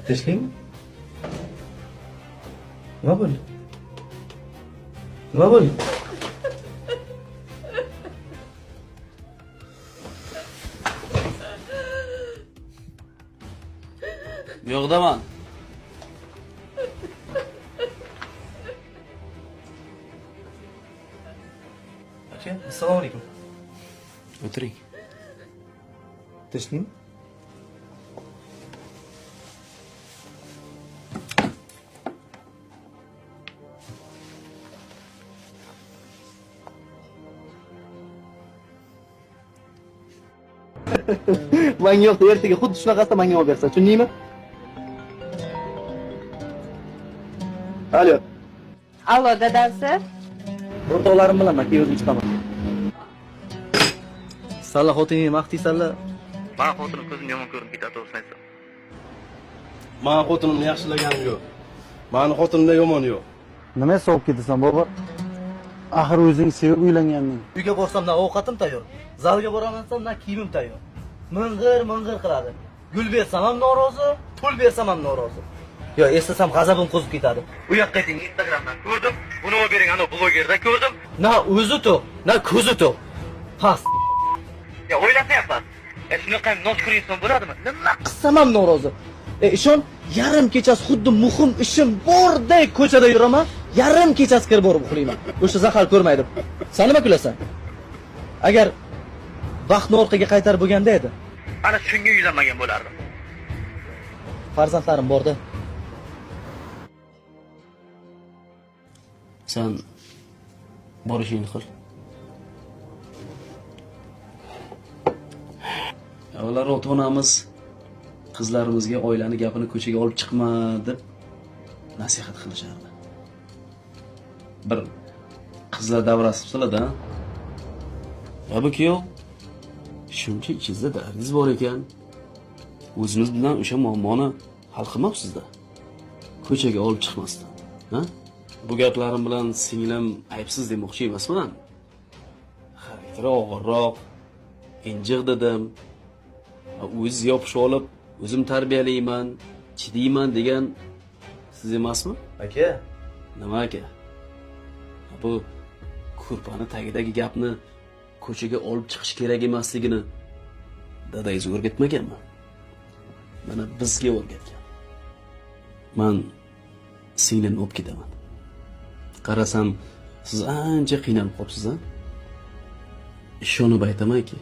Tinchlikmi? Nima bo'ldi? Nima bo'ldi? Yo'qdaman. Aka, assalomu alaykum. O'tiring. Tinchlikmi? Menga yo'q, ertaga xuddi shunaqasini menga olib bersa, tushundingmi? Alo. Allo, dadasi. O'rtoqlarim bilan men keyingi chiqaman. Salla xotiningni maqtaysanlar. Men xotinim ko'zim yomon ko'rinib ketadi, to'g'risini aytsam. Mani xotinimni yaxshilaganim yo'q. Mani xotinimda yomon yo'q. Nima sovib ketasan, bobo? Axir o'zing sevib uylanganding. Uyga borsam na ovqatim tayyor. Zalga boraman na kiyimim tayyor. Ming'ir qiladi. Gul bersam ham norozi, pul bersam ham norozi. Yo, eslasam g'azabim qo'zib ketadi. U yoqqa ayting, Instagramdan ko'rdim. Buni olib bering, ana blogerda ko'rdim. Na o'zi to'q, na ko'zi to'q. Past. Ya o'ylasayapsan. Shunaqa noshkur inson bo'ladimi? Nima qilsam ham norozi. Ishon, yarim kechasi xuddi muhim ishim bordek ko'chada yuraman. Yarim kechasi kirib borib uxlayman. O'sha zahar ko'rmaydi. Sen nima kulasan? Agar vaqtni orqaga qaytarib bo'lganda edi, ana shunga uylanmagan bo'lardim. Farzandlarim borda. Sen borishingni qil. Avvallar ota-onamiz qizlarimizga oilani gapini ko'chaga olib chiqma deb nasihat qilishardi. Bir qizlar davrasi bo'lsa-da. Ya bu kuyov shuncha ichingizda dardingiz bor ekan. O'zimiz bilan o'sha muammoni hal qilmoqsizda. Ko'chaga olib chiqmasdan, ha? Bu gaplarim bilan singlim aybsiz demoqchi emasman. Xarakteri og'irroq, injiq dedim. O'z yopishib olib, o'zim tarbiyalayman, chidayman degan siz emasmi? Aka, Nima aka? Bu ko'rpani tagidagi gapni ko'chaga olib chiqish kerak emasligini dadangiz o'rgatmaganmi? Mana bizga o'rgatgan. Men singlimni olib ketaman. Qarasam, siz ancha qiynalib qolibsiz-a? Ishonib aytamanki,